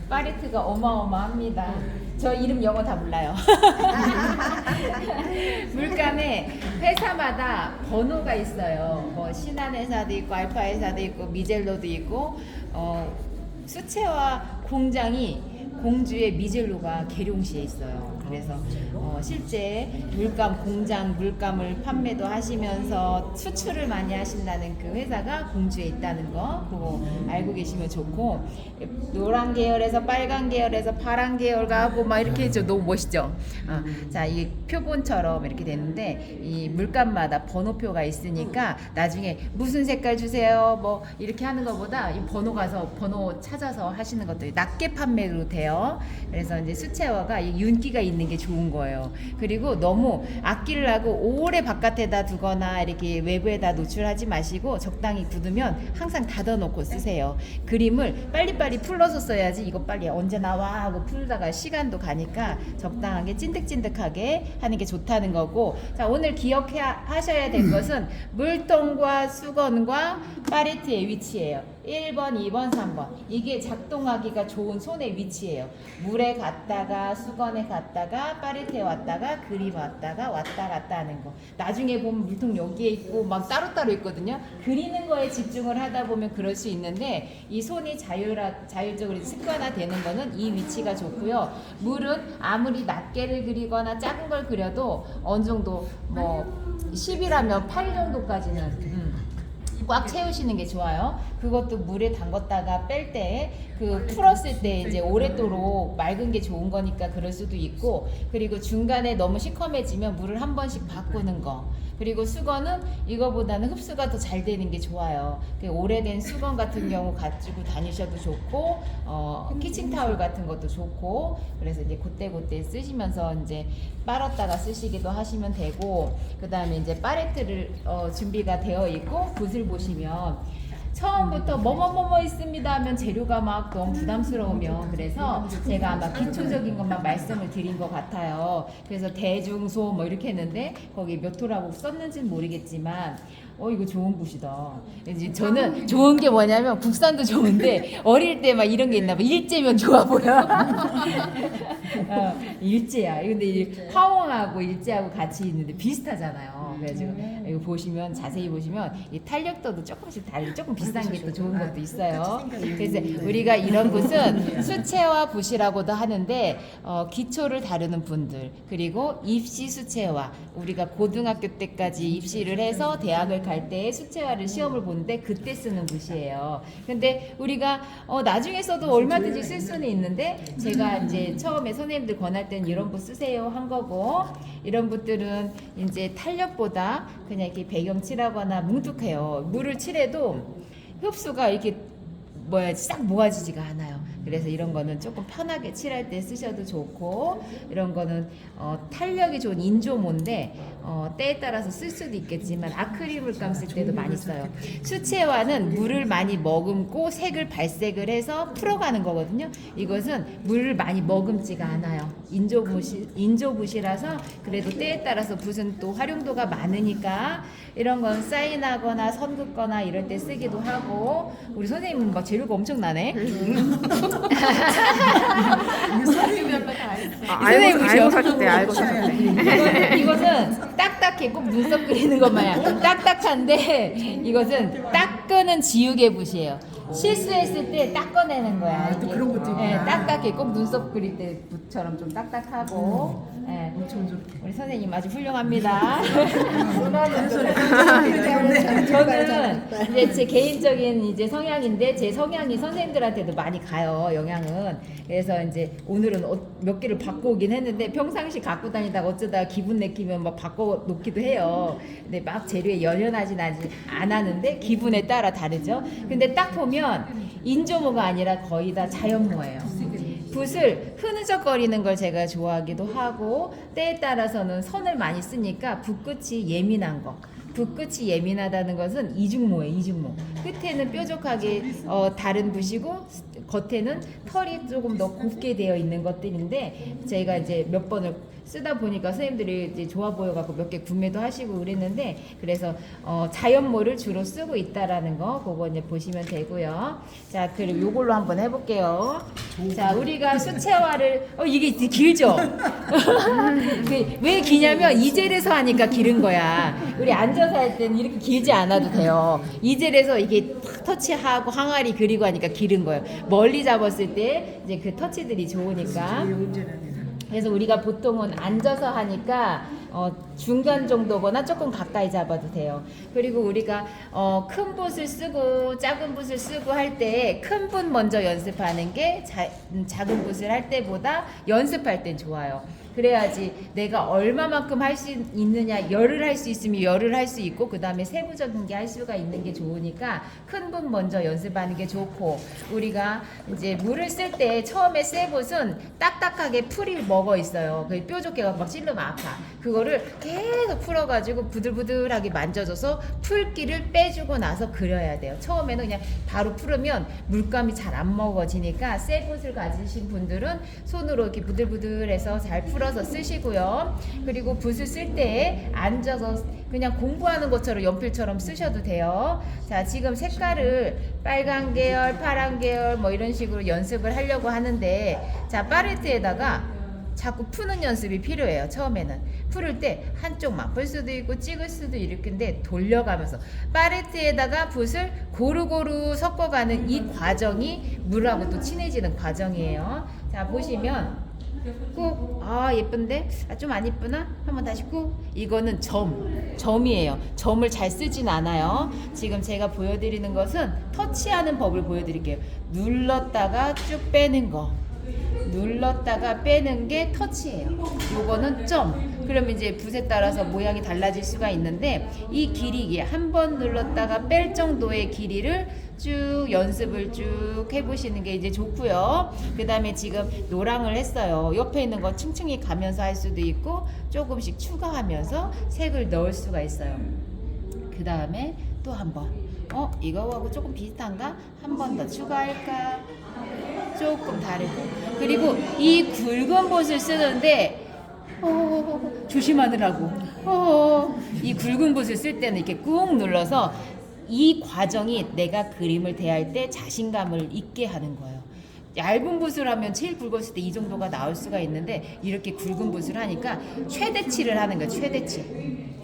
파리트가 어마어마합니다. 저 이름 영어 다 몰라요. 물감에 회사마다 번호가 있어요. 뭐 신한 회사도 있고 알파 회사도 있고 미젤로도 있고 수채화 공장이 공주의 미젤로가 계룡시에 있어요. 그래서 실제 물감 공장 물감을 판매도 하시면서 수출을 많이 하신다는 그 회사가 공주에 있다는 거 그거 알고 계시면 좋고, 노란 계열에서 빨간 계열에서 파란 계열 가고 막 이렇게 해서 너무 멋있죠. 자, 이 표본처럼 이렇게 되는데 이 물감마다 번호표가 있으니까 나중에 무슨 색깔 주세요 뭐 이렇게 하는 것보다 이 번호 가서 번호 찾아서 하시는 것들이 낮게 판매로 돼요. 그래서 이제 수채화가 이 윤기가 있는 게 좋은 거예요. 그리고 너무 아끼려고 오래 바깥에다 두거나 이렇게 외부에다 노출하지 마시고 적당히 굳으면 항상 닫아놓고 쓰세요. 그림을 빨리빨리 풀러서 써야지 이거 빨리 언제 나와 하고 풀다가 시간도 가니까 적당하게 찐득찐득하게 하는 게 좋다는 거고, 자, 오늘 기억하셔야 될 것은 물통과 수건과 파리트의 위치예요. 1번, 2번, 3번. 이게 작동하기가 좋은 손의 위치예요. 물에 갔다가 수건에 갔다가 파리트에 왔다가 그림 왔다가 왔다 갔다 하는 거. 나중에 보면 물통 여기에 있고 막 따로따로 있거든요. 그리는 거에 집중을 하다 보면 그럴 수 있는데 이 손이 자율적으로 습관화되는 거는 이 위치가 좋고요. 물은 아무리 낱개를 그리거나 작은 걸 그려도 어느 정도 뭐 10이라면 8 정도까지는 꽉 채우시는 게 좋아요. 그것도 물에 담갔다가 뺄 때 그 풀었을 때 이제 오랫도록 맑은 게 좋은 거니까 그럴 수도 있고, 그리고 중간에 너무 시커매지면 물을 한 번씩 바꾸는 거. 그리고 수건은 이거보다는 흡수가 더 잘 되는 게 좋아요. 오래된 수건 같은 경우 가지고 다니셔도 좋고, 키친타올 같은 것도 좋고, 그래서 이제 그때 쓰시면서 이제 빨았다가 쓰시기도 하시면 되고, 그 다음에 이제 파레트를 준비가 되어 있고, 붓을 보시면 처음부터 뭐뭐뭐뭐 있습니다 하면 재료가 막 너무 부담스러우면, 그래서 제가 아마 기초적인 것만 말씀을 드린 것 같아요. 그래서 대중소 뭐 이렇게 했는데 거기 몇 호라고 썼는지는 모르겠지만 이거 좋은 붓이다. 이제 저는 좋은 게 뭐냐면 국산도 좋은데 어릴 때 막 이런 게 있나 봐. 일제면 좋아 보여. 일제야. 근데 이제 화홍하고 일제하고 같이 있는데 비슷하잖아요. 그래가지고 이거 보시면 자세히 보시면 이 탄력도도 조금씩 다르고 조금 비싼 게 또 좋은 것도 있어요. 그래서 우리가 이런 붓은 수채화 붓이라고도 하는데 기초를 다루는 분들, 그리고 입시 수채화, 우리가 고등학교 때까지 입시를 해서 대학을 갈 때 수채화를 시험을 보는데 그때 쓰는 붓이에요. 근데 우리가 나중에 써도 얼마든지 쓸 수는 있는데 제가 이제 처음에 선생님들 권할 때는 이런 붓 쓰세요 한 거고, 이런 붓들은 이제 탄력보다 그냥 이렇게 배경 칠하거나 뭉툭해요. 물을 칠해도 흡수가 이렇게 싹 모아지지가 않아요. 그래서 이런 거는 조금 편하게 칠할 때 쓰셔도 좋고, 이런 거는 탄력이 좋은 인조모인데 때에 따라서 쓸 수도 있겠지만 아크릴 물감 쓸 때도 많이 써요. 수채화는 물을 많이 머금고 색을 발색을 해서 풀어가는 거거든요. 이것은 물을 많이 머금지가 않아요. 인조붓이라서 그래도 때에 따라서 붓은 또 활용도가 많으니까 이런 건 사인하거나 선 긋거나 이럴 때 쓰기도 하고. 우리 선생님은 막 재료가 엄청나네. 알고 사셨대. 알고 사셨대. 이것은 딱딱해. 꼭 눈썹 그리는 것 마냥 딱딱한데 이것은 닦는 지우개 붓이에요. 실수했을 때 닦아내는 거야. 또 그런 것도 있구나. 네, 딱딱해. 꼭 눈썹 그릴 때 붓처럼 좀 딱딱하고. 네. 엄청 좋게. 우리 선생님 아주 훌륭합니다. 네. 저는 이제 제 개인적인 이제 성향인데 제 성향이 선생님들한테도 많이 가요, 영향은. 그래서 이제 오늘은 몇 개를 바꿔 오긴 했는데 평상시 갖고 다니다가 어쩌다가 기분 내키면 막 바꿔 놓기도 해요. 근데 막 재료에 연연하진 안 하는데 기분에 따라 다르죠. 근데 딱 보면 인조모가 아니라 거의 다 자연모예요. 붓을 흐느적거리는 걸 제가 좋아하기도 하고, 때에 따라서는 선을 많이 쓰니까 붓끝이 예민한 거. 붓끝이 예민하다는 것은 이중모예요. 이중모. 끝에는 뾰족하게 다른 붓이고 겉에는 털이 조금 더 곱게 되어 있는 것들인데 제가 이제 몇 번을 쓰다 보니까 선생님들이 이제 좋아 보여갖고 몇 개 구매도 하시고 그랬는데 그래서 자연모를 주로 쓰고 있다라는 거 그거 이제 보시면 되고요. 자 그리고 요걸로 한번 해볼게요. 자 우리가 수채화를 이게 길죠? 왜 기냐면 이젤에서 하니까 기른 거야. 우리 앉아서 할 때는 이렇게 길지 않아도 돼요. 이젤에서 이게 탁 터치하고 항아리 그리고 하니까 기른 거예요. 멀리 잡았을 때 이제 그 터치들이 좋으니까. 그래서 우리가 보통은 앉아서 하니까 중간 정도거나 조금 가까이 잡아도 돼요. 그리고 우리가 큰 붓을 쓰고 작은 붓을 쓰고 할 때 큰 붓 먼저 연습하는 게 작은 붓을 할 때보다 연습할 땐 좋아요. 그래야지 내가 얼마만큼 할 수 있느냐, 열을 할 수 있으면 열을 할 수 있고 그 다음에 세부적인 게 할 수가 있는 게 좋으니까 큰 붓 먼저 연습하는 게 좋고 우리가 이제 물을 쓸 때 처음에 쇠붓은 딱딱하게 풀이 먹어 있어요. 그 뾰족해가 막 찔르면 아파. 그거를 계속 풀어가지고 부들부들하게 만져줘서 풀기를 빼주고 나서 그려야 돼요. 처음에는 그냥 바로 풀으면 물감이 잘 안 먹어지니까 쇠붓을 가지신 분들은 손으로 이렇게 부들부들해서 잘 풀어서 쓰시고요. 그리고 붓을 쓸 때 앉아서 그냥 공부하는 것처럼 연필처럼 쓰셔도 돼요. 자, 지금 색깔을 빨간 계열, 파란 계열 뭐 이런 식으로 연습을 하려고 하는데 자, 팔레트에다가 자꾸 푸는 연습이 필요해요. 처음에는 풀을 때 한쪽만 풀 수도 있고 찍을 수도 이렇게인데 돌려가면서 팔레트에다가 붓을 고루고루 섞어가는 이 과정이 물하고 또 친해지는 과정이에요. 자, 보시면 꾹, 예쁜데? 좀 안 예쁘나? 한번 다시 꾹. 이거는 점이에요. 점을 잘 쓰진 않아요. 지금 제가 보여드리는 것은 터치하는 법을 보여드릴게요. 눌렀다가 쭉 빼는 거. 눌렀다가 빼는 게 터치예요. 요거는 점. 그러면 이제 붓에 따라서 모양이 달라질 수가 있는데 이 길이 한 번 눌렀다가 뺄 정도의 길이를 쭉 연습을 쭉 해보시는 게 이제 좋고요. 그 다음에 지금 노랑을 했어요. 옆에 있는 거 층층이 가면서 할 수도 있고 조금씩 추가하면서 색을 넣을 수가 있어요. 그 다음에 또 한 번 이거하고 조금 비슷한가? 한 번 더 추가할까? 조금 다르고 그리고 이 굵은 붓을 쓰는데 조심하느라고 이 굵은 붓을 쓸 때는 이렇게 꾹 눌러서 이 과정이 내가 그림을 대할 때 자신감을 있게 하는 거예요. 얇은 붓을 하면 제일 굵었을 때 이 정도가 나올 수가 있는데 이렇게 굵은 붓을 하니까 최대치를 하는 거예요.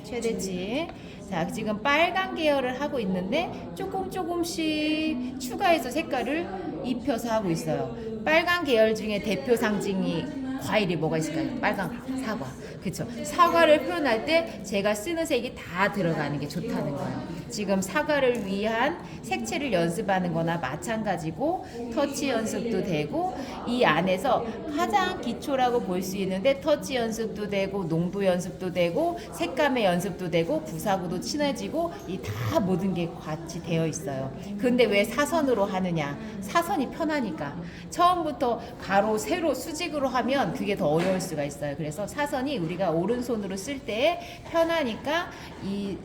최대치. 자, 지금 빨간 계열을 하고 있는데 조금씩 추가해서 색깔을 입혀서 하고 있어요. 빨간 계열 중에 대표 상징이 과일이 뭐가 있을까요? 빨간 사과. 그쵸? 사과를 표현할 때 제가 쓰는 색이 다 들어가는 게 좋다는 거예요. 지금 사과를 위한 색채를 연습하는 거나 마찬가지고 터치 연습도 되고 이 안에서 가장 기초라고 볼 수 있는데 터치 연습도 되고 농도 연습도 되고 색감의 연습도 되고 붓하고도 친해지고 이 다 모든 게 같이 되어 있어요. 근데 왜 사선으로 하느냐? 사선이 편하니까. 처음부터 가로, 세로, 수직으로 하면 그게 더 어려울 수가 있어요. 그래서 사선이 우리가 오른손으로 쓸 때 편하니까 이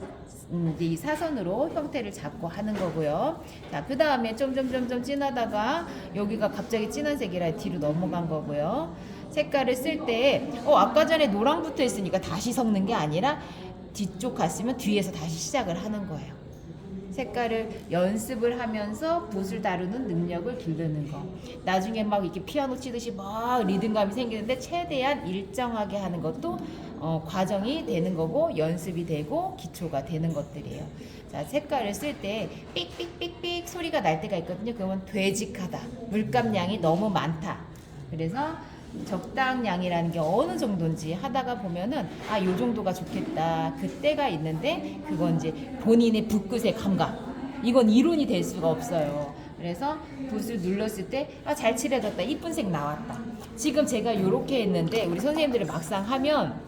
사선으로 형태를 잡고 하는 거고요. 자, 그 다음에 점점 진하다가 여기가 갑자기 진한 색이라 뒤로 넘어간 거고요. 색깔을 쓸 때 아까 전에 노랑 붙어 있으니까 다시 섞는 게 아니라 뒤쪽 갔으면 뒤에서 다시 시작을 하는 거예요. 색깔을 연습을 하면서 붓을 다루는 능력을 기르는 거. 나중에 막 이렇게 피아노 치듯이 막 리듬감이 생기는데 최대한 일정하게 하는 것도 과정이 되는 거고 연습이 되고 기초가 되는 것들이에요. 자, 색깔을 쓸 때 삑삑삑삑 소리가 날 때가 있거든요. 그러면 되직하다. 물감량이 너무 많다. 그래서 적당량이라는 게 어느 정도인지 하다가 보면은 요 정도가 좋겠다 그때가 있는데 그건 이제 본인의 붓끝의 감각 이건 이론이 될 수가 없어요. 그래서 붓을 눌렀을 때 잘 칠해졌다 이쁜 색 나왔다. 지금 제가 요렇게 했는데 우리 선생님들이 막상 하면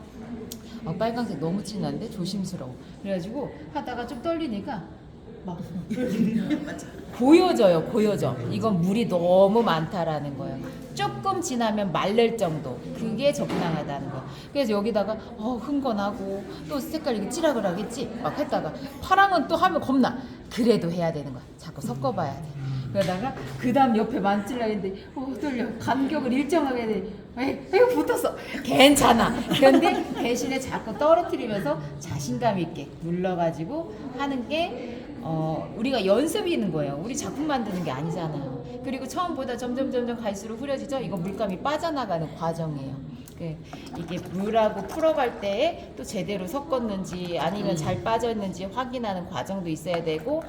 빨간색 너무 진한데 조심스러워. 그래가지고 하다가 좀 떨리니까 막 보여져. 이건 물이 너무 많다라는 거예요. 조금 지나면 말릴 정도. 그게 적당하다는 거예요. 그래서 여기다가 흥건하고 또 색깔 이게 찌락을 하겠지 막 했다가 파랑은 또 하면 겁나. 그래도 해야 되는 거야. 자꾸 섞어봐야 돼. 그러다가 그 다음 옆에 만질라 했는데 떨려. 간격을 일정하게 해. 에휴 붙었어. 괜찮아. 그런데 대신에 자꾸 떨어뜨리면서 자신감 있게 눌러가지고 하는 게 우리가 연습이 있는 거예요. 우리 작품 만드는 게 아니잖아요. 그리고 처음보다 점점 갈수록 흐려지죠. 이거 물감이 빠져나가는 과정이에요. 이게 물하고 풀어갈 때에 또 제대로 섞었는지 아니면 잘 빠졌는지 확인하는 과정도 있어야 되고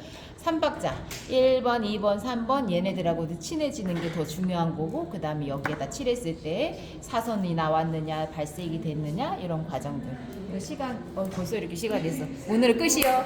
3박자 1번, 2번, 3번 얘네들하고도 친해지는 게 더 중요한 거고 그 다음에 여기에다 칠했을 때 사선이 나왔느냐 발색이 됐느냐 이런 과정들. 이거 시간 벌써 이렇게 시간이 됐어. 오늘은 끝이요.